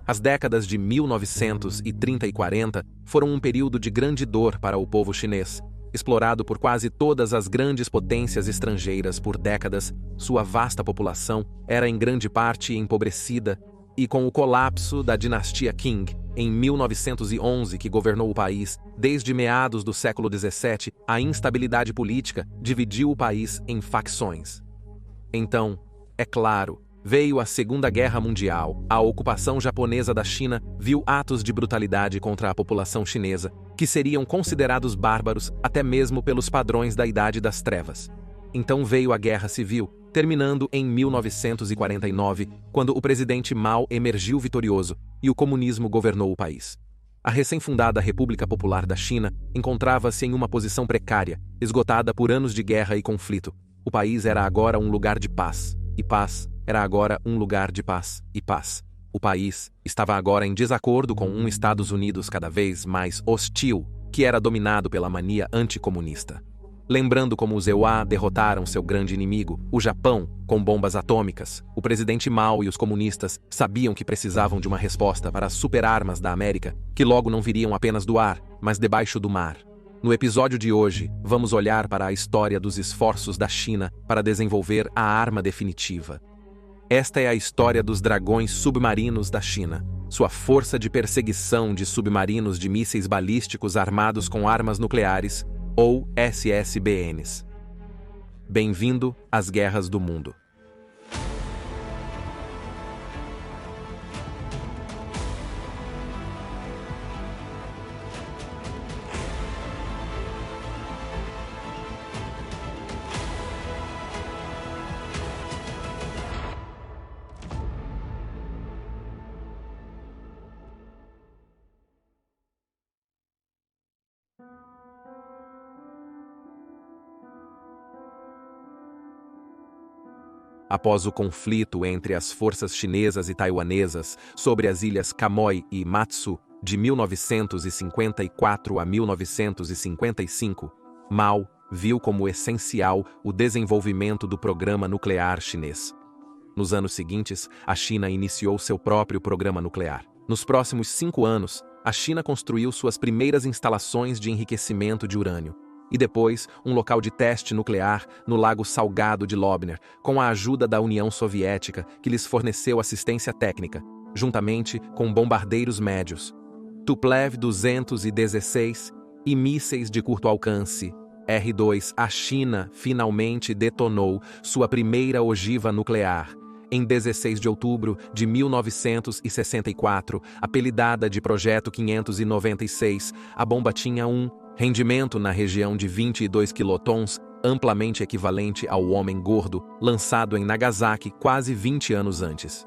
As décadas de 1930 e 40 foram um período de grande dor para o povo chinês. Explorado por quase todas as grandes potências estrangeiras por décadas, sua vasta população era em grande parte empobrecida, e com o colapso da dinastia Qing, em 1911, que governou o país desde meados do século XVII, a instabilidade política dividiu o país em facções. Então, é claro, veio a Segunda Guerra Mundial. A ocupação japonesa da China viu atos de brutalidade contra a população chinesa, que seriam considerados bárbaros até mesmo pelos padrões da Idade das Trevas. Então veio a Guerra Civil, terminando em 1949, quando o presidente Mao emergiu vitorioso e o comunismo governou o país. A recém-fundada República Popular da China encontrava-se em uma posição precária, esgotada por anos de guerra e conflito. O país era agora um lugar de paz, e paz era agora um lugar de paz e paz. O país estava agora em desacordo com um Estados Unidos cada vez mais hostil, que era dominado pela mania anticomunista. Lembrando como os EUA derrotaram seu grande inimigo, o Japão, com bombas atômicas, o presidente Mao e os comunistas sabiam que precisavam de uma resposta para as superarmas da América, que logo não viriam apenas do ar, mas debaixo do mar. No episódio de hoje, vamos olhar para a história dos esforços da China para desenvolver a arma definitiva. Esta é a história dos dragões submarinos da China, sua força de perseguição de submarinos de mísseis balísticos armados com armas nucleares, ou SSBNs. Bem-vindo às Guerras do Mundo. Após o conflito entre as forças chinesas e taiwanesas sobre as ilhas Quemoy e Matsu, de 1954 a 1955, Mao viu como essencial o desenvolvimento do programa nuclear chinês. Nos anos seguintes, a China iniciou seu próprio programa nuclear. Nos próximos 5 anos, a China construiu suas primeiras instalações de enriquecimento de urânio, e depois um local de teste nuclear no Lago Salgado de Lobner, com a ajuda da União Soviética, que lhes forneceu assistência técnica, juntamente com bombardeiros médios, Tupolev-216 e mísseis de curto alcance, R-2. A China finalmente detonou sua primeira ogiva nuclear, em 16 de outubro de 1964, apelidada de Projeto 596, a bomba tinha um rendimento na região de 22 quilotons, amplamente equivalente ao homem gordo, lançado em Nagasaki quase 20 anos antes.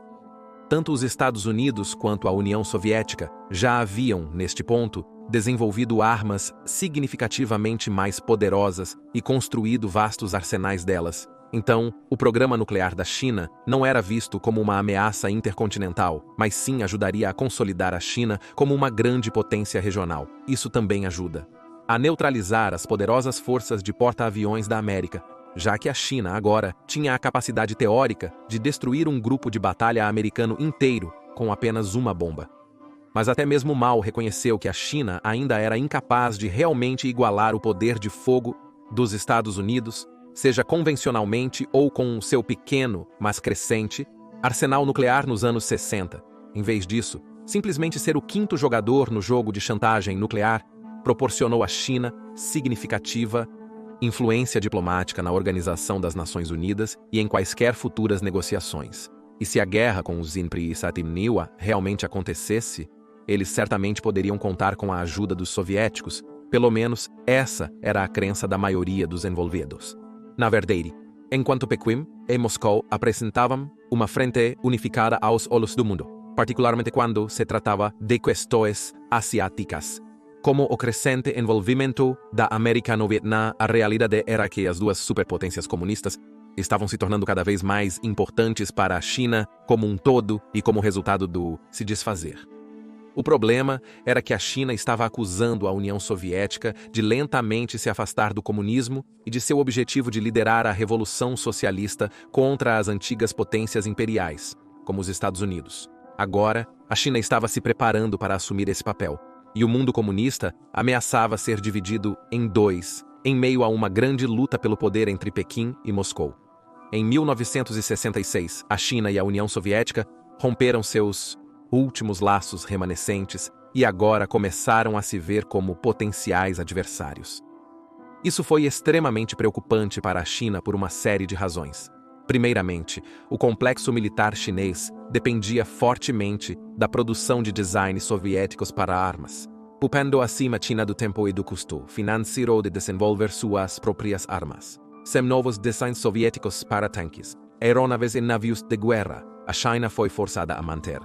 Tanto os Estados Unidos quanto a União Soviética já haviam, neste ponto, desenvolvido armas significativamente mais poderosas e construído vastos arsenais delas. Então, o programa nuclear da China não era visto como uma ameaça intercontinental, mas sim ajudaria a consolidar a China como uma grande potência regional. Isso também ajuda a neutralizar as poderosas forças de porta-aviões da América, já que a China agora tinha a capacidade teórica de destruir um grupo de batalha americano inteiro com apenas uma bomba. Mas até mesmo Mao reconheceu que a China ainda era incapaz de realmente igualar o poder de fogo dos Estados Unidos, seja convencionalmente ou com seu pequeno, mas crescente, arsenal nuclear nos anos 60. Em vez disso, simplesmente ser o quinto jogador no jogo de chantagem nuclear proporcionou à China significativa influência diplomática na Organização das Nações Unidas e em quaisquer futuras negociações. E se a guerra com os Zinpri e Satimniwa realmente acontecesse, eles certamente poderiam contar com a ajuda dos soviéticos. Pelo menos essa era a crença da maioria dos envolvidos. Na verdade, enquanto Pequim e Moscou apresentavam uma frente unificada aos olhos do mundo, particularmente quando se tratava de questões asiáticas, como o crescente envolvimento da América no Vietnã, a realidade era que as duas superpotências comunistas estavam se tornando cada vez mais importantes para a China como um todo e como resultado do se desfazer. O problema era que a China estava acusando a União Soviética de lentamente se afastar do comunismo e de seu objetivo de liderar a revolução socialista contra as antigas potências imperiais, como os Estados Unidos. Agora, A China estava se preparando para assumir esse papel, e o mundo comunista ameaçava ser dividido em dois, em meio a uma grande luta pelo poder entre Pequim e Moscou. Em 1966, a China e a União Soviética romperam seus últimos laços remanescentes e agora começaram a se ver como potenciais adversários. Isso foi extremamente preocupante para a China por uma série de razões. Primeiramente, o complexo militar chinês dependia fortemente da produção de designs soviéticos para armas, poupando assim a China do tempo e do custo financeiro de desenvolver suas próprias armas. Sem novos designs soviéticos para tanques, aeronaves e navios de guerra, a China foi forçada a manter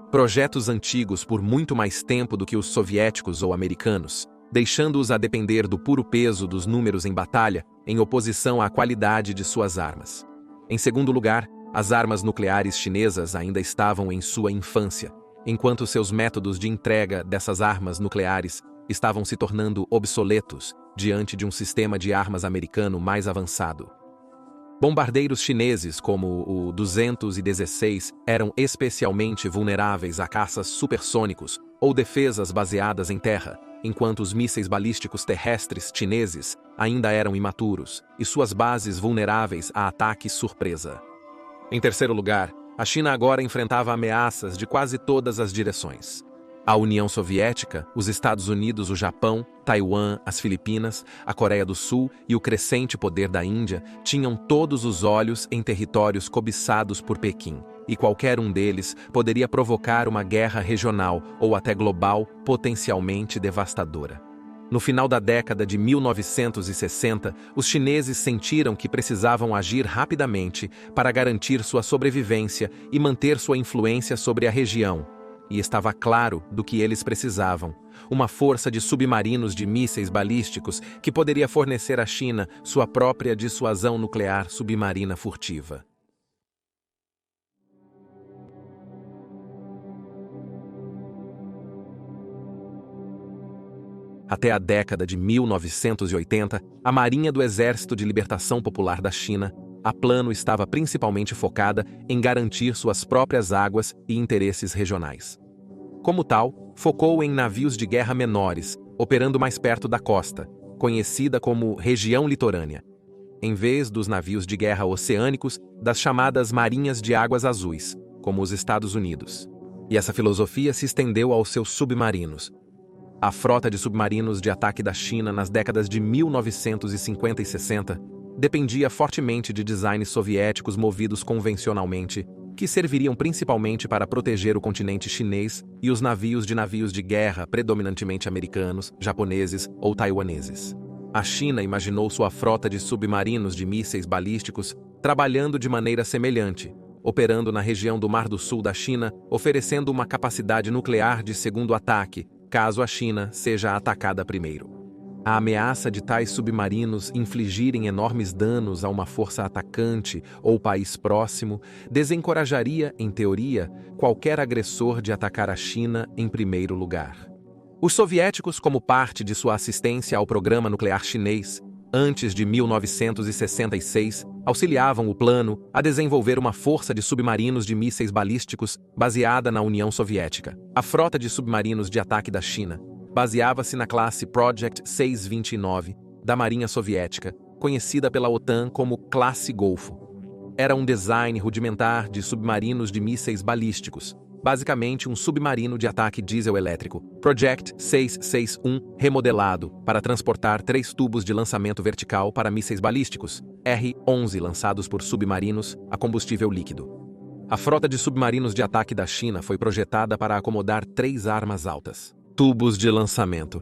projetos antigos por muito mais tempo do que os soviéticos ou americanos, deixando-os a depender do puro peso dos números em batalha, em oposição à qualidade de suas armas. Em segundo lugar, as armas nucleares chinesas ainda estavam em sua infância, enquanto seus métodos de entrega dessas armas nucleares estavam se tornando obsoletos diante de um sistema de armas americano mais avançado. Bombardeiros chineses como o 216 eram especialmente vulneráveis a caças supersônicos ou defesas baseadas em terra, enquanto os mísseis balísticos terrestres chineses ainda eram imaturos e suas bases vulneráveis a ataques surpresa. Em terceiro lugar, a China agora enfrentava ameaças de quase todas as direções. A União Soviética, os Estados Unidos, o Japão, Taiwan, as Filipinas, a Coreia do Sul e o crescente poder da Índia tinham todos os olhos em territórios cobiçados por Pequim, e qualquer um deles poderia provocar uma guerra regional ou até global potencialmente devastadora. No final da década de 1960, os chineses sentiram que precisavam agir rapidamente para garantir sua sobrevivência e manter sua influência sobre a região. E estava claro do que eles precisavam: uma força de submarinos de mísseis balísticos que poderia fornecer à China sua própria dissuasão nuclear submarina furtiva. Até a década de 1980, a Marinha do Exército de Libertação Popular da China, a plano, estava principalmente focada em garantir suas próprias águas e interesses regionais. Como tal, focou em navios de guerra menores, operando mais perto da costa, conhecida como região litorânea, em vez dos navios de guerra oceânicos das chamadas marinhas de águas azuis, como os Estados Unidos. E essa filosofia se estendeu aos seus submarinos. A frota de submarinos de ataque da China nas décadas de 1950 e 60 dependia fortemente de designs soviéticos movidos convencionalmente, que serviriam principalmente para proteger o continente chinês e os navios de guerra predominantemente americanos, japoneses ou taiwaneses. A China imaginou sua frota de submarinos de mísseis balísticos trabalhando de maneira semelhante, operando na região do Mar do Sul da China, oferecendo uma capacidade nuclear de segundo ataque, caso a China seja atacada primeiro. A ameaça de tais submarinos infligirem enormes danos a uma força atacante ou país próximo desencorajaria, em teoria, qualquer agressor de atacar a China em primeiro lugar. Os soviéticos, como parte de sua assistência ao programa nuclear chinês, antes de 1966, auxiliavam o plano a desenvolver uma força de submarinos de mísseis balísticos baseada na União Soviética. A frota de submarinos de ataque da China baseava-se na classe Project 629 da Marinha Soviética, conhecida pela OTAN como Classe Golfo. Era um design rudimentar de submarinos de mísseis balísticos, basicamente um submarino de ataque diesel-elétrico, Project 661, remodelado para transportar 3 tubos de lançamento vertical para mísseis balísticos, R-11 lançados por submarinos a combustível líquido. A frota de submarinos de ataque da China foi projetada para acomodar 3 armas altas. Tubos de lançamento.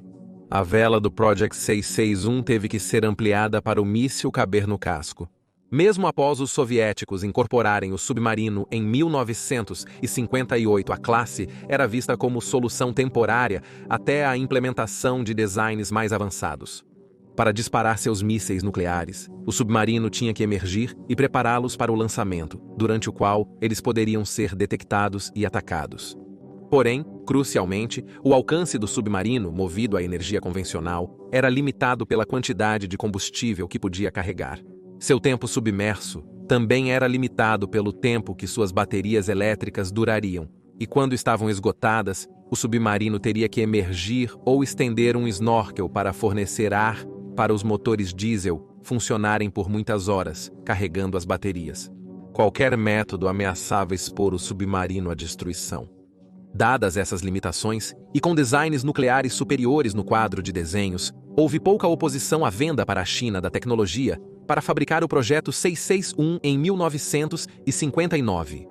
A vela do Project 661 teve que ser ampliada para o míssil caber no casco. Mesmo após os soviéticos incorporarem o submarino em 1958, a classe era vista como solução temporária até a implementação de designs mais avançados. Para disparar seus mísseis nucleares, o submarino tinha que emergir e prepará-los para o lançamento, durante o qual eles poderiam ser detectados e atacados. Porém, crucialmente, o alcance do submarino, movido à energia convencional, era limitado pela quantidade de combustível que podia carregar. Seu tempo submerso também era limitado pelo tempo que suas baterias elétricas durariam, e quando estavam esgotadas, o submarino teria que emergir ou estender um snorkel para fornecer ar para os motores diesel funcionarem por muitas horas, carregando as baterias. Qualquer método ameaçava expor o submarino à destruição. Dadas essas limitações, e com designs nucleares superiores no quadro de desenhos, houve pouca oposição à venda para a China da tecnologia para fabricar o projeto 661 em 1959.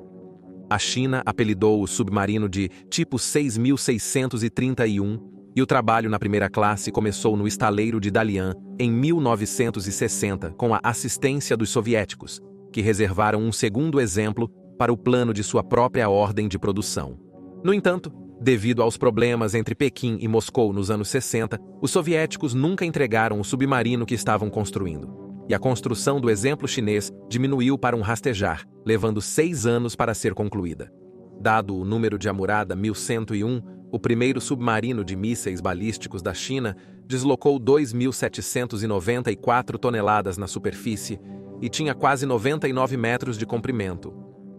A China apelidou o submarino de tipo 6631 e o trabalho na primeira classe começou no estaleiro de Dalian em 1960 com a assistência dos soviéticos, que reservaram um segundo exemplo para o plano de sua própria ordem de produção. No entanto, devido aos problemas entre Pequim e Moscou nos anos 60, os soviéticos nunca entregaram o submarino que estavam construindo, e a construção do exemplo chinês diminuiu para um rastejar, levando 6 anos para ser concluída. Dado o número de Amurada 1101, o primeiro submarino de mísseis balísticos da China deslocou 2.794 toneladas na superfície e tinha quase 99 metros de comprimento.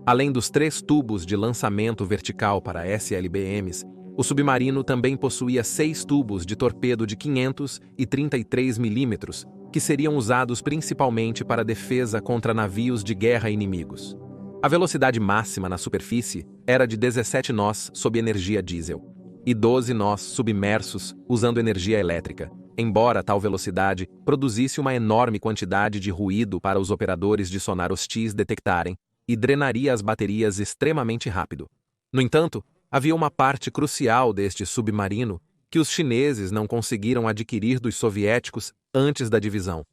Além dos 3 tubos de lançamento vertical para SLBMs, o submarino também possuía 6 tubos de torpedo de 533 milímetros, que seriam usados principalmente para defesa contra navios de guerra inimigos. A velocidade máxima na superfície era de 17 nós sob energia diesel e 12 nós submersos usando energia elétrica, embora tal velocidade produzisse uma enorme quantidade de ruído para os operadores de sonar hostis detectarem e drenaria as baterias extremamente rápido. No entanto, havia uma parte crucial deste submarino que os chineses não conseguiram adquirir dos soviéticos antes da divisão: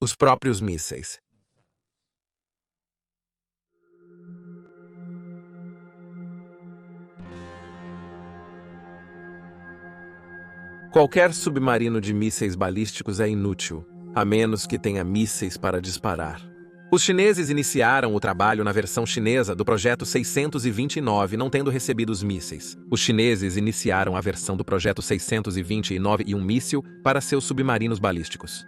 os próprios mísseis. Qualquer submarino de mísseis balísticos é inútil, a menos que tenha mísseis para disparar. Os chineses iniciaram o trabalho na versão chinesa do projeto 629, não tendo recebido os mísseis. Os chineses iniciaram a versão do projeto 629 e um míssil para seus submarinos balísticos.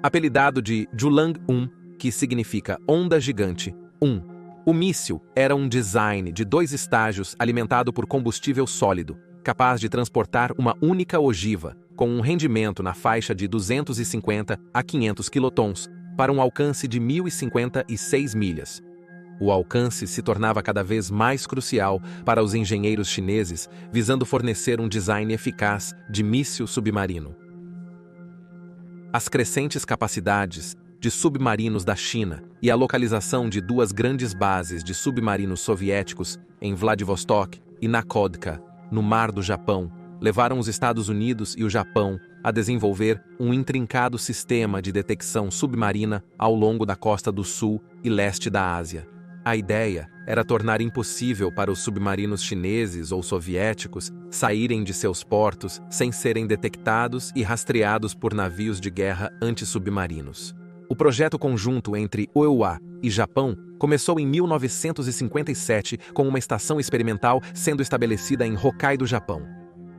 Apelidado de Zhulang-1, que significa onda gigante 1, o míssil era um design de 2 estágios alimentado por combustível sólido, capaz de transportar uma única ogiva, com um rendimento na faixa de 250 a 500 quilotons, para um alcance de 1.056 milhas. O alcance se tornava cada vez mais crucial para os engenheiros chineses, visando fornecer um design eficaz de míssil submarino. As crescentes capacidades de submarinos da China e a localização de 2 grandes bases de submarinos soviéticos em Vladivostok e Nakodka, no Mar do Japão, levaram os Estados Unidos e o Japão a desenvolver um intrincado sistema de detecção submarina ao longo da costa do sul e leste da Ásia. A ideia era tornar impossível para os submarinos chineses ou soviéticos saírem de seus portos sem serem detectados e rastreados por navios de guerra antissubmarinos. O projeto conjunto entre UEA e Japão começou em 1957 com uma estação experimental sendo estabelecida em Hokkaido, Japão.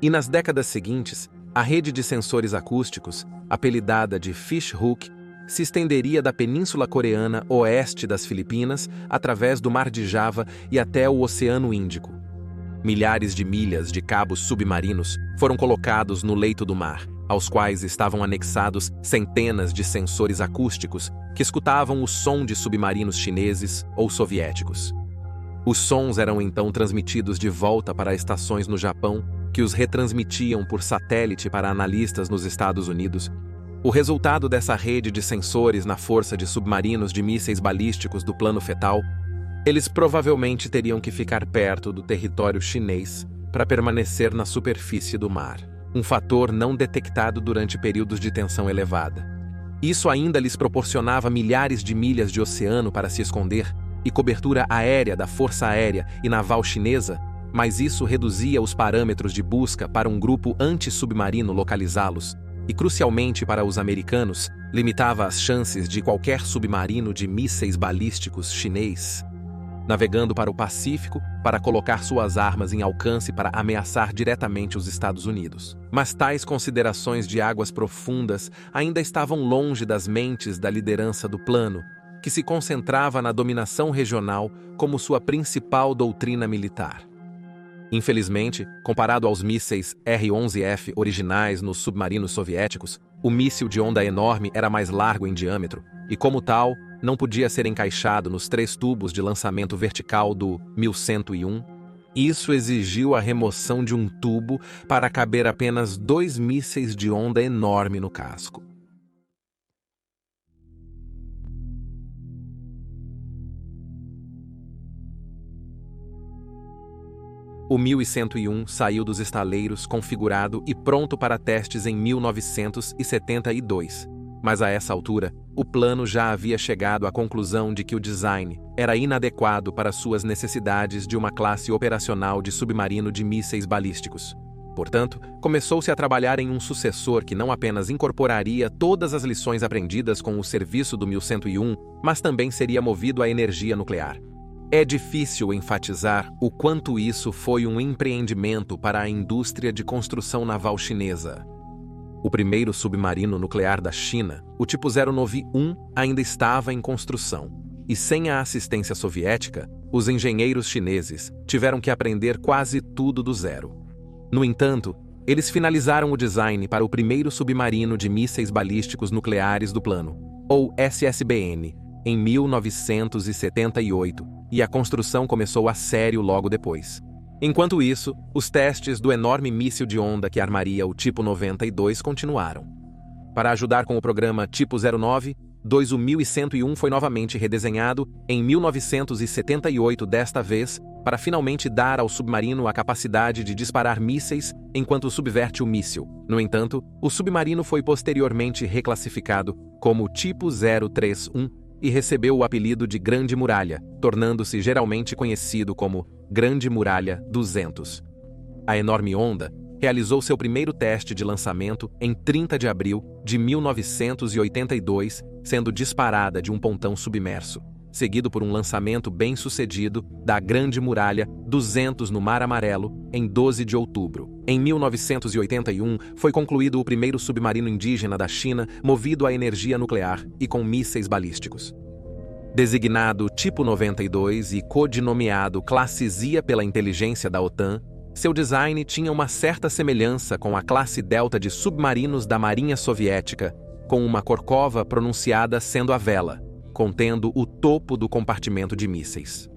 E nas décadas seguintes, a rede de sensores acústicos, apelidada de Fish Hook, se estenderia da Península Coreana oeste das Filipinas através do Mar de Java e até o Oceano Índico. Milhares de milhas de cabos submarinos foram colocados no leito do mar, aos quais estavam anexados centenas de sensores acústicos que escutavam o som de submarinos chineses ou soviéticos. Os sons eram então transmitidos de volta para estações no Japão, que os retransmitiam por satélite para analistas nos Estados Unidos. O resultado dessa rede de sensores na força de submarinos de mísseis balísticos do plano fetal, eles provavelmente teriam que ficar perto do território chinês para permanecer na superfície do mar, um fator não detectado durante períodos de tensão elevada. Isso ainda lhes proporcionava milhares de milhas de oceano para se esconder e cobertura aérea da Força Aérea e Naval Chinesa, mas isso reduzia os parâmetros de busca para um grupo anti-submarino localizá-los e, crucialmente para os americanos, limitava as chances de qualquer submarino de mísseis balísticos chinês navegando para o Pacífico para colocar suas armas em alcance para ameaçar diretamente os Estados Unidos. Mas tais considerações de águas profundas ainda estavam longe das mentes da liderança do plano, que se concentrava na dominação regional como sua principal doutrina militar. Infelizmente, comparado aos mísseis R-11F originais nos submarinos soviéticos, o míssil de onda enorme era mais largo em diâmetro e, como tal, não podia ser encaixado nos 3 tubos de lançamento vertical do 1101. Isso exigiu a remoção de um tubo para caber apenas 2 mísseis de onda enorme no casco. O 1101 saiu dos estaleiros configurado e pronto para testes em 1972, mas a essa altura, o plano já havia chegado à conclusão de que o design era inadequado para suas necessidades de uma classe operacional de submarino de mísseis balísticos. Portanto, começou-se a trabalhar em um sucessor que não apenas incorporaria todas as lições aprendidas com o serviço do 1101, mas também seria movido à energia nuclear. É difícil enfatizar o quanto isso foi um empreendimento para a indústria de construção naval chinesa. O primeiro submarino nuclear da China, o tipo 091, ainda estava em construção, e sem a assistência soviética, os engenheiros chineses tiveram que aprender quase tudo do zero. No entanto, eles finalizaram o design para o primeiro submarino de mísseis balísticos nucleares do plano, ou SSBN, em 1978, e a construção começou a sério logo depois. Enquanto isso, os testes do enorme míssil de onda que armaria o Tipo 92 continuaram. Para ajudar com o programa Tipo 09, o 1101 foi novamente redesenhado em 1978, desta vez para finalmente dar ao submarino a capacidade de disparar mísseis enquanto subverte o míssil. No entanto, o submarino foi posteriormente reclassificado como Tipo 031 e recebeu o apelido de Grande Muralha, tornando-se geralmente conhecido como Grande Muralha 200. A enorme onda realizou seu primeiro teste de lançamento em 30 de abril de 1982, sendo disparada de um pontão submerso, seguido por um lançamento bem-sucedido da Grande Muralha 200 no Mar Amarelo em 12 de outubro. Em 1981, foi concluído o primeiro submarino indígena da China movido a energia nuclear e com mísseis balísticos. Designado Tipo 92 e codinomeado Classe Zia pela inteligência da OTAN, seu design tinha uma certa semelhança com a classe Delta de submarinos da Marinha Soviética, com uma corcova pronunciada sendo a vela, contendo o topo do compartimento de mísseis.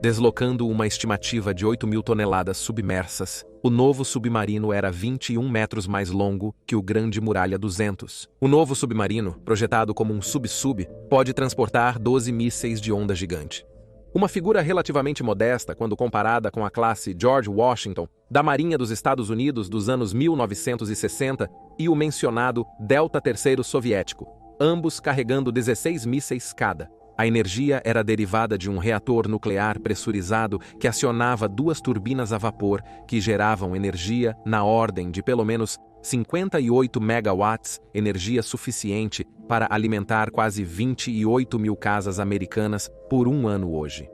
Deslocando uma estimativa de 8.000 toneladas submersas, o novo submarino era 21 metros mais longo que o Grande Muralha 200. O novo submarino, projetado como um sub-sub, pode transportar 12 mísseis de onda gigante. Uma figura relativamente modesta quando comparada com a classe George Washington da Marinha dos Estados Unidos dos anos 1960 e o mencionado Delta III soviético, ambos carregando 16 mísseis cada. A energia era derivada de um reator nuclear pressurizado que acionava 2 turbinas a vapor que geravam energia na ordem de pelo menos 58 megawatts, energia suficiente para alimentar quase 28.000 casas americanas por um ano hoje.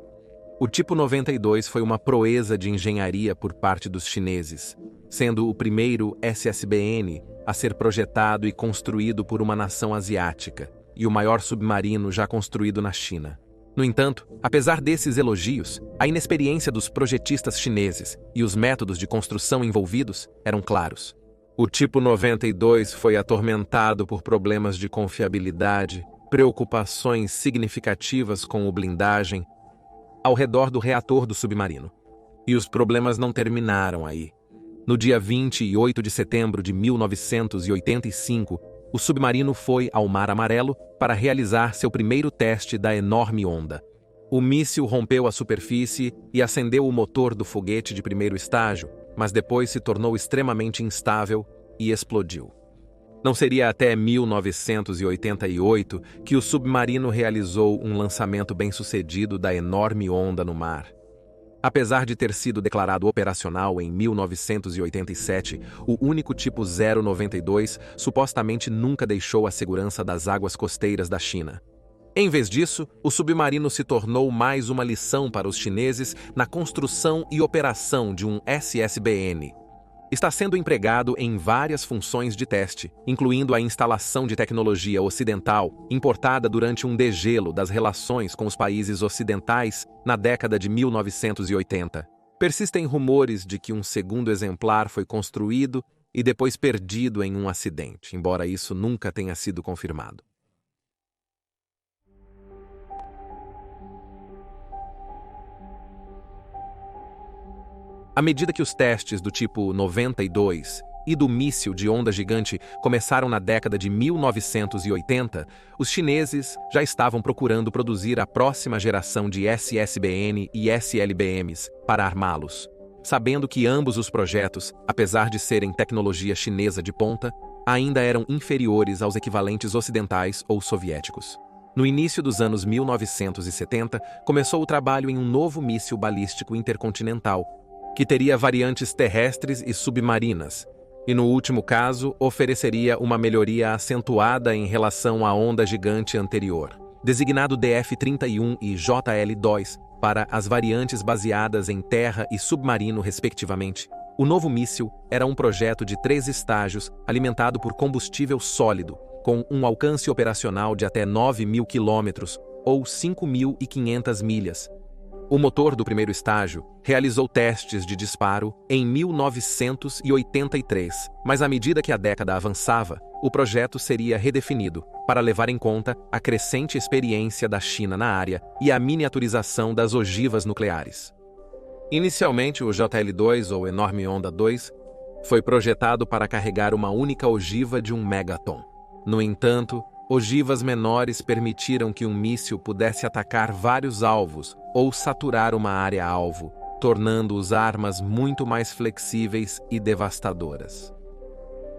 O Tipo 92 foi uma proeza de engenharia por parte dos chineses, sendo o primeiro SSBN a ser projetado e construído por uma nação asiática, e o maior submarino já construído na China. No entanto, apesar desses elogios, a inexperiência dos projetistas chineses e os métodos de construção envolvidos eram claros. O Tipo 92 foi atormentado por problemas de confiabilidade, preocupações significativas com a blindagem ao redor do reator do submarino. E os problemas não terminaram aí. No dia 28 de setembro de 1985, o submarino foi ao Mar Amarelo para realizar seu primeiro teste da enorme onda. O míssil rompeu a superfície e acendeu o motor do foguete de primeiro estágio, mas depois se tornou extremamente instável e explodiu. Não seria até 1988 que o submarino realizou um lançamento bem-sucedido da enorme onda no mar. Apesar de ter sido declarado operacional em 1987, o único Tipo 092 supostamente nunca deixou a segurança das águas costeiras da China. Em vez disso, o submarino se tornou mais uma lição para os chineses na construção e operação de um SSBN. Está sendo empregado em várias funções de teste, incluindo a instalação de tecnologia ocidental importada durante um degelo das relações com os países ocidentais na década de 1980. Persistem rumores de que um segundo exemplar foi construído e depois perdido em um acidente, embora isso nunca tenha sido confirmado. À medida que os testes do tipo 92 e do míssil de onda gigante começaram na década de 1980, os chineses já estavam procurando produzir a próxima geração de SSBN e SLBMs para armá-los, sabendo que ambos os projetos, apesar de serem tecnologia chinesa de ponta, ainda eram inferiores aos equivalentes ocidentais ou soviéticos. No início dos anos 1970, começou o trabalho em um novo míssil balístico intercontinental, que teria variantes terrestres e submarinas, e no último caso ofereceria uma melhoria acentuada em relação à onda gigante anterior, designado DF-31 e JL-2 para as variantes baseadas em terra e submarino respectivamente. O novo míssil era um projeto de 3 estágios alimentado por combustível sólido, com um alcance operacional de até 9.000 quilômetros ou 5.500 milhas. O motor do primeiro estágio realizou testes de disparo em 1983, mas à medida que a década avançava, o projeto seria redefinido para levar em conta a crescente experiência da China na área e a miniaturização das ogivas nucleares. Inicialmente, o JL-2, ou Enorme Onda 2, foi projetado para carregar uma única ogiva de 1 megaton. No entanto, ogivas menores permitiram que um míssil pudesse atacar vários alvos ou saturar uma área-alvo, tornando-os armas muito mais flexíveis e devastadoras.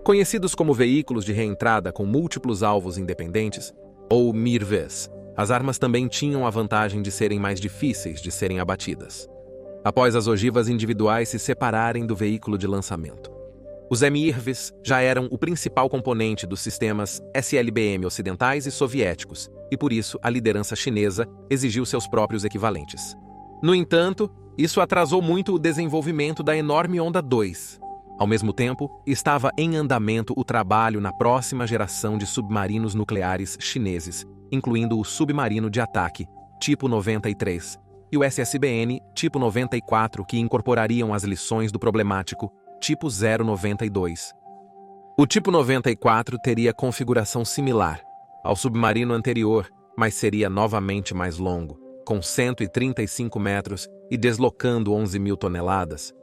Conhecidos como veículos de reentrada com múltiplos alvos independentes, ou MIRVs, as armas também tinham a vantagem de serem mais difíceis de serem abatidas, após as ogivas individuais se separarem do veículo de lançamento. Os MIRVs já eram o principal componente dos sistemas SLBM ocidentais e soviéticos, e por isso a liderança chinesa exigiu seus próprios equivalentes. No entanto, isso atrasou muito o desenvolvimento da Enorme Onda 2. Ao mesmo tempo, estava em andamento o trabalho na próxima geração de submarinos nucleares chineses, incluindo o submarino de ataque, tipo 93, e o SSBN, tipo 94, que incorporariam as lições do problemático tipo 092. O tipo 94 teria configuração similar ao submarino anterior, mas seria novamente mais longo, com 135 metros e deslocando 11.000 toneladas.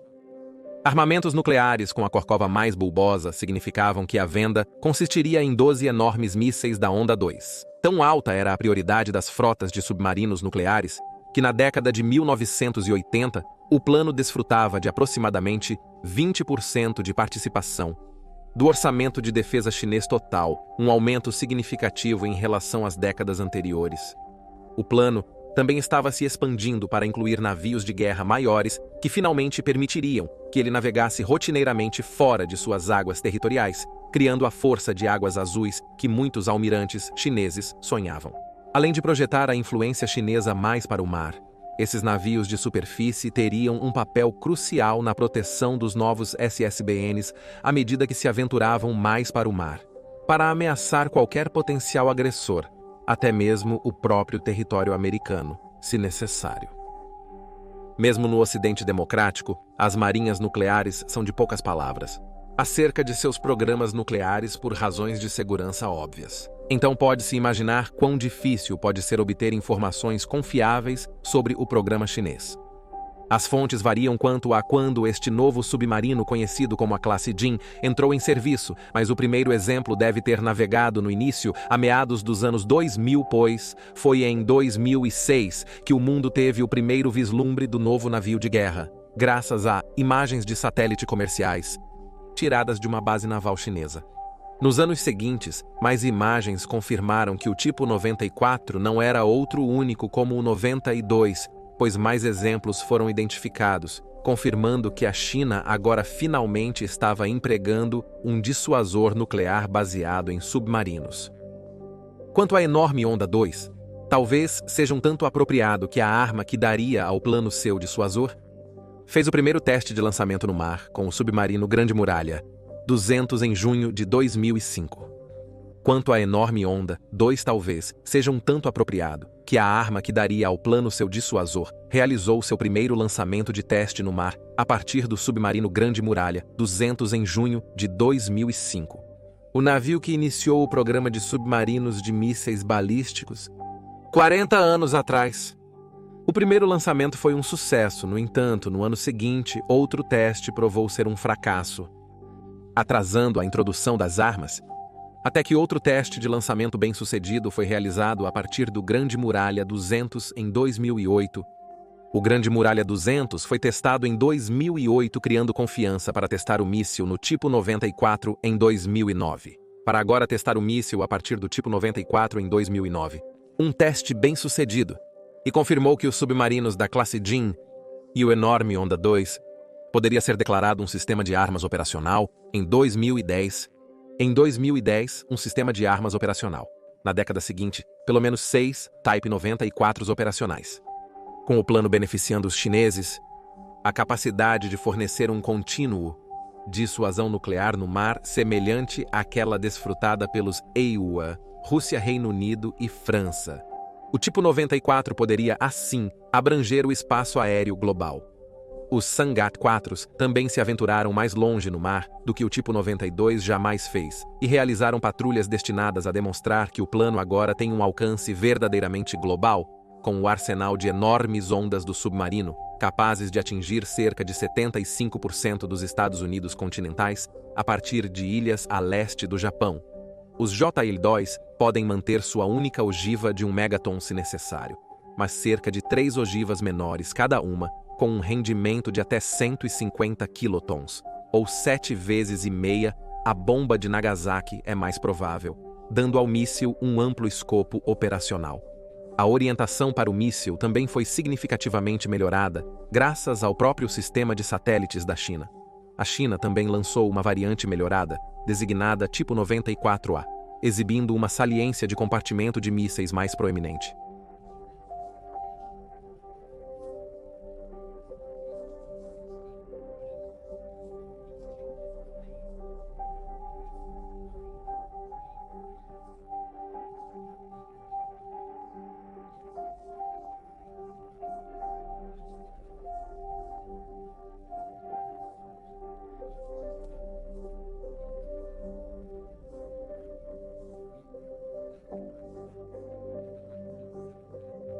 Armamentos nucleares com a corcova mais bulbosa significavam que a venda consistiria em 12 enormes mísseis da Onda 2. Tão alta era a prioridade das frotas de submarinos nucleares que na década de 1980 o plano desfrutava de aproximadamente 20% de participação do orçamento de defesa chinês total, um aumento significativo em relação às décadas anteriores. O plano também estava se expandindo para incluir navios de guerra maiores que finalmente permitiriam que ele navegasse rotineiramente fora de suas águas territoriais, criando a força de águas azuis que muitos almirantes chineses sonhavam. Além de projetar a influência chinesa mais para o mar, esses navios de superfície teriam um papel crucial na proteção dos novos SSBNs à medida que se aventuravam mais para o mar, para ameaçar qualquer potencial agressor, até mesmo o próprio território americano, se necessário. Mesmo no Ocidente democrático, as marinhas nucleares são de poucas palavras acerca de seus programas nucleares por razões de segurança óbvias. Então pode-se imaginar quão difícil pode ser obter informações confiáveis sobre o programa chinês. As fontes variam quanto a quando este novo submarino conhecido como a classe Jin entrou em serviço, mas o primeiro exemplo deve ter navegado no início, a meados dos anos 2000, pois foi em 2006 que o mundo teve o primeiro vislumbre do novo navio de guerra, graças a imagens de satélite comerciais, tiradas de uma base naval chinesa. Nos anos seguintes, mais imagens confirmaram que o tipo 94 não era outro único como o 92, pois mais exemplos foram identificados, confirmando que a China agora finalmente estava empregando um dissuasor nuclear baseado em submarinos. Quanto à Enorme Onda 2, talvez seja um tanto apropriado que a arma que daria ao plano seu dissuasor fez o primeiro teste de lançamento no mar com o submarino Grande Muralha, 200 em junho de 2005. Quanto à enorme onda, 2 talvez, seja um tanto apropriado, que a arma que daria ao plano seu dissuasor realizou seu primeiro lançamento de teste no mar a partir do submarino Grande Muralha 200 em junho de 2005. O navio que iniciou o programa de submarinos de mísseis balísticos 40 anos atrás. O primeiro lançamento foi um sucesso, no entanto, no ano seguinte, outro teste provou ser um fracasso, atrasando a introdução das armas, até que outro teste de lançamento bem-sucedido foi realizado a partir do Grande Muralha 200 em 2008. O Grande Muralha 200 foi testado em 2008, criando confiança para testar o míssil no tipo 94 em 2009. Para agora testar o míssil a partir do tipo 94 em 2009. Um teste bem-sucedido, e confirmou que os submarinos da classe Jin e o enorme Onda 2 poderia ser declarado um sistema de armas operacional em 2010. Em 2010, um sistema de armas operacional. Na década seguinte, pelo menos 6 Type 94 operacionais. Com o plano beneficiando os chineses, a capacidade de fornecer um contínuo dissuasão nuclear no mar semelhante àquela desfrutada pelos EUA, Rússia, Reino Unido e França. O tipo 94 poderia, assim, abranger o espaço aéreo global. Os Sangat-4 também se aventuraram mais longe no mar do que o tipo 92 jamais fez, e realizaram patrulhas destinadas a demonstrar que o plano agora tem um alcance verdadeiramente global, com o arsenal de enormes ondas do submarino, capazes de atingir cerca de 75% dos Estados Unidos continentais, a partir de ilhas a leste do Japão. Os JL-2 podem manter sua única ogiva de 1 megaton se necessário, mas cerca de 3 ogivas menores cada uma, com um rendimento de até 150 quilotons, ou 7 vezes e meia a bomba de Nagasaki é mais provável, dando ao míssil um amplo escopo operacional. A orientação para o míssil também foi significativamente melhorada graças ao próprio sistema de satélites da China. A China também lançou uma variante melhorada, designada tipo 94A, exibindo uma saliência de compartimento de mísseis mais proeminente.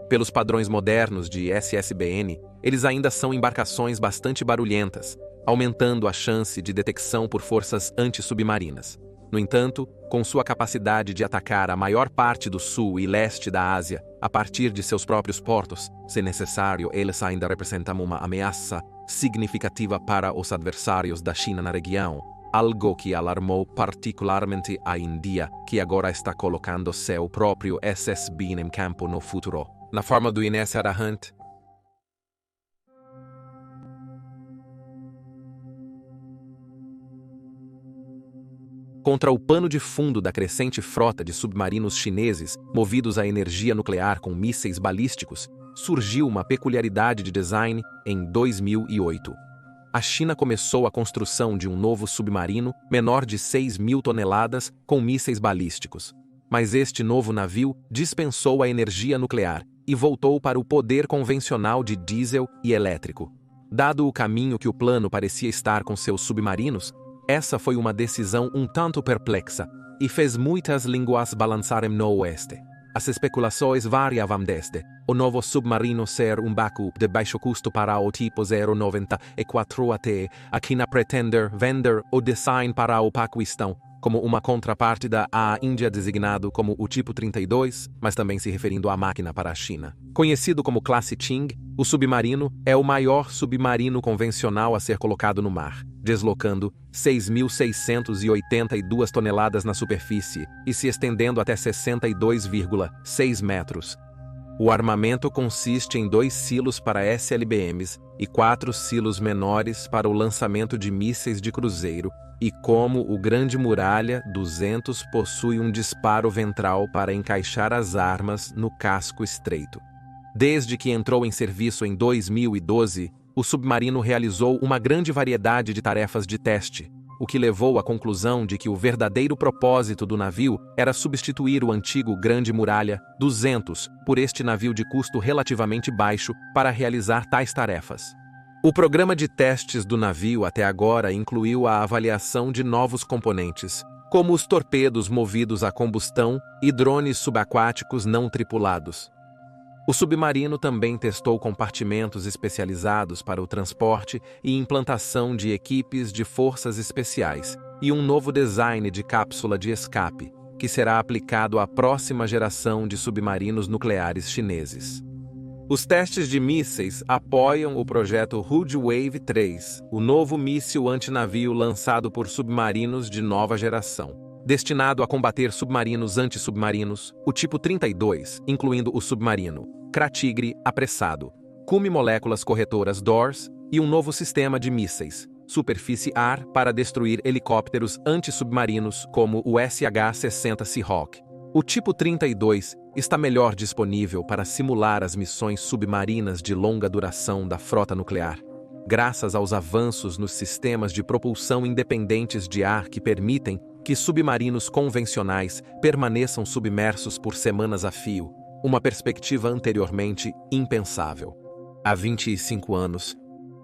Pelos padrões modernos de SSBN, eles ainda são embarcações bastante barulhentas, aumentando a chance de detecção por forças antissubmarinas. No entanto, com sua capacidade de atacar a maior parte do sul e leste da Ásia a partir de seus próprios portos, se necessário, eles ainda representam uma ameaça significativa para os adversários da China na região, algo que alarmou particularmente a Índia, que agora está colocando seu próprio SSBN em campo no futuro, na forma do Ines Arahant. Contra o pano de fundo da crescente frota de submarinos chineses movidos a energia nuclear com mísseis balísticos, surgiu uma peculiaridade de design em 2008. A China começou a construção de um novo submarino menor de 6.000 toneladas com mísseis balísticos. Mas este novo navio dispensou a energia nuclear e voltou para o poder convencional de diesel e elétrico. Dado o caminho que o plano parecia estar com seus submarinos, essa foi uma decisão um tanto perplexa e fez muitas línguas balançarem no oeste. As especulações variavam desde o novo submarino ser um backup de baixo custo para o tipo 094 até a China pretender vender o design para o Paquistão como uma contraparte da Índia designado como o tipo 32, mas também se referindo à máquina para a China. Conhecido como classe Qing, o submarino é o maior submarino convencional a ser colocado no mar, deslocando 6.682 toneladas na superfície e se estendendo até 62,6 metros. O armamento consiste em 2 silos para SLBMs e 4 silos menores para o lançamento de mísseis de cruzeiro, e como o Grande Muralha 200 possui um disparo ventral para encaixar as armas no casco estreito. Desde que entrou em serviço em 2012, o submarino realizou uma grande variedade de tarefas de teste, o que levou à conclusão de que o verdadeiro propósito do navio era substituir o antigo Grande Muralha 200 por este navio de custo relativamente baixo para realizar tais tarefas. O programa de testes do navio até agora incluiu a avaliação de novos componentes, como os torpedos movidos a combustão e drones subaquáticos não tripulados. O submarino também testou compartimentos especializados para o transporte e implantação de equipes de forças especiais e um novo design de cápsula de escape, que será aplicado à próxima geração de submarinos nucleares chineses. Os testes de mísseis apoiam o projeto Hood Wave 3, o novo míssil antinavio lançado por submarinos de nova geração, destinado a combater submarinos antissubmarinos, o tipo 32, incluindo o submarino Cratigre apressado, Cume moléculas corretoras DORS e um novo sistema de mísseis, superfície-ar para destruir helicópteros antissubmarinos como o SH-60 Seahawk. O tipo 32 está melhor disponível para simular as missões submarinas de longa duração da frota nuclear, graças aos avanços nos sistemas de propulsão independentes de ar que permitem que submarinos convencionais permaneçam submersos por semanas a fio, uma perspectiva anteriormente impensável. Há 25 anos.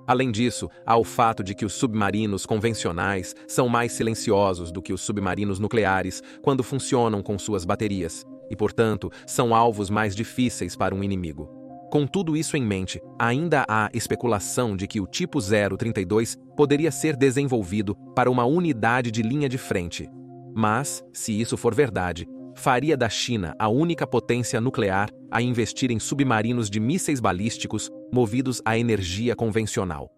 Além disso, há o fato de que os submarinos convencionais são mais silenciosos do que os submarinos nucleares quando funcionam com suas baterias, e, portanto, são alvos mais difíceis para um inimigo. Com tudo isso em mente, ainda há especulação de que o tipo 032 poderia ser desenvolvido para uma unidade de linha de frente. Mas, se isso for verdade, faria da China a única potência nuclear a investir em submarinos de mísseis balísticos movidos a energia convencional.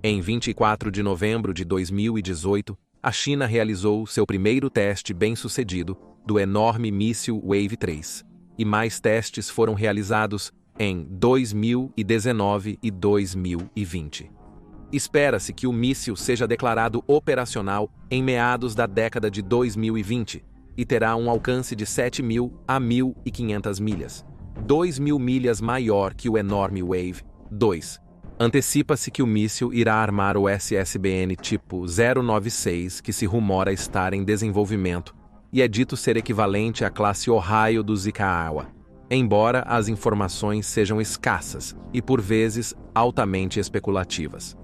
Em 24 de novembro de 2018, a China realizou seu primeiro teste bem-sucedido do enorme míssil Wave 3, e mais testes foram realizados em 2019 e 2020. Espera-se que o míssil seja declarado operacional em meados da década de 2020 e terá um alcance de 7.000 a 1.500 milhas, 2.000 milhas maior que o enorme Wave 2. Antecipa-se que o míssil irá armar o SSBN tipo 096, que se rumora estar em desenvolvimento, e é dito ser equivalente à classe Ohio do Zikawa, embora as informações sejam escassas e, por vezes, altamente especulativas.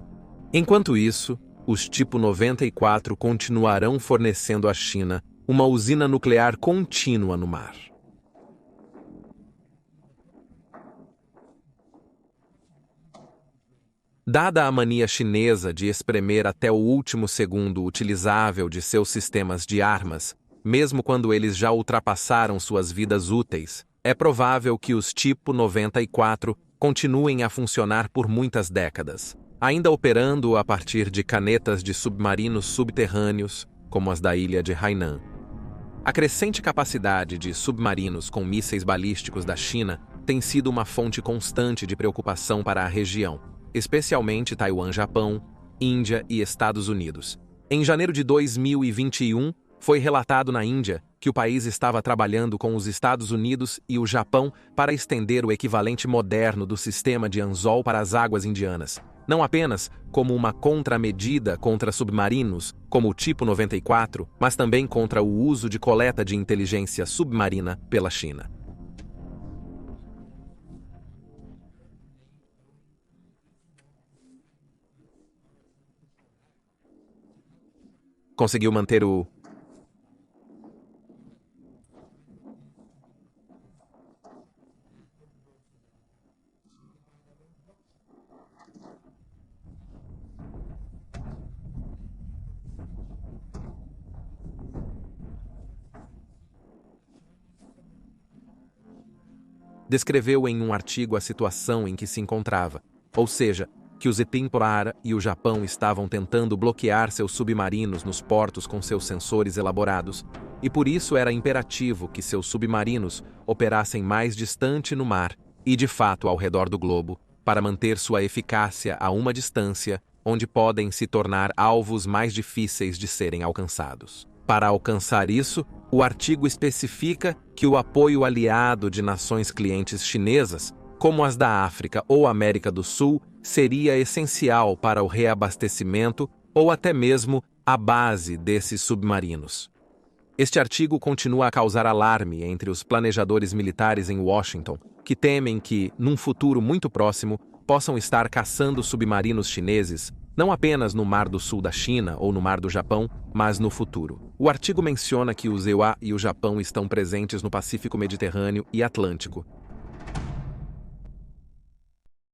Enquanto isso, os tipo 94 continuarão fornecendo à China uma usina nuclear contínua no mar. Dada a mania chinesa de espremer até o último segundo utilizável de seus sistemas de armas, mesmo quando eles já ultrapassaram suas vidas úteis, é provável que os tipo 94 continuem a funcionar por muitas décadas, ainda operando a partir de canetas de submarinos subterrâneos, como as da ilha de Hainan. A crescente capacidade de submarinos com mísseis balísticos da China tem sido uma fonte constante de preocupação para a região, especialmente Taiwan, Japão, Índia e Estados Unidos. Em janeiro de 2021, foi relatado na Índia que o país estava trabalhando com os Estados Unidos e o Japão para estender o equivalente moderno do sistema de anzol para as águas indianas, não apenas como uma contramedida contra submarinos, como o tipo 94, mas também contra o uso de coleta de inteligência submarina pela China. Conseguiu manter o... Descreveu em um artigo a situação em que se encontrava, ou seja, que os Etimpora e o Japão estavam tentando bloquear seus submarinos nos portos com seus sensores elaborados, e por isso era imperativo que seus submarinos operassem mais distante no mar e, de fato, ao redor do globo, para manter sua eficácia a uma distância onde podem se tornar alvos mais difíceis de serem alcançados. Para alcançar isso, O artigo especifica que o apoio aliado de nações clientes chinesas, como as da África ou América do Sul, seria essencial para o reabastecimento ou até mesmo a base desses submarinos. Este artigo continua a causar alarme entre os planejadores militares em Washington, que temem que, num futuro muito próximo, possam estar caçando submarinos chineses, não apenas no Mar do Sul da China ou no Mar do Japão, mas no futuro. O artigo menciona que os EUA e o Japão estão presentes no Pacífico Mediterrâneo e Atlântico,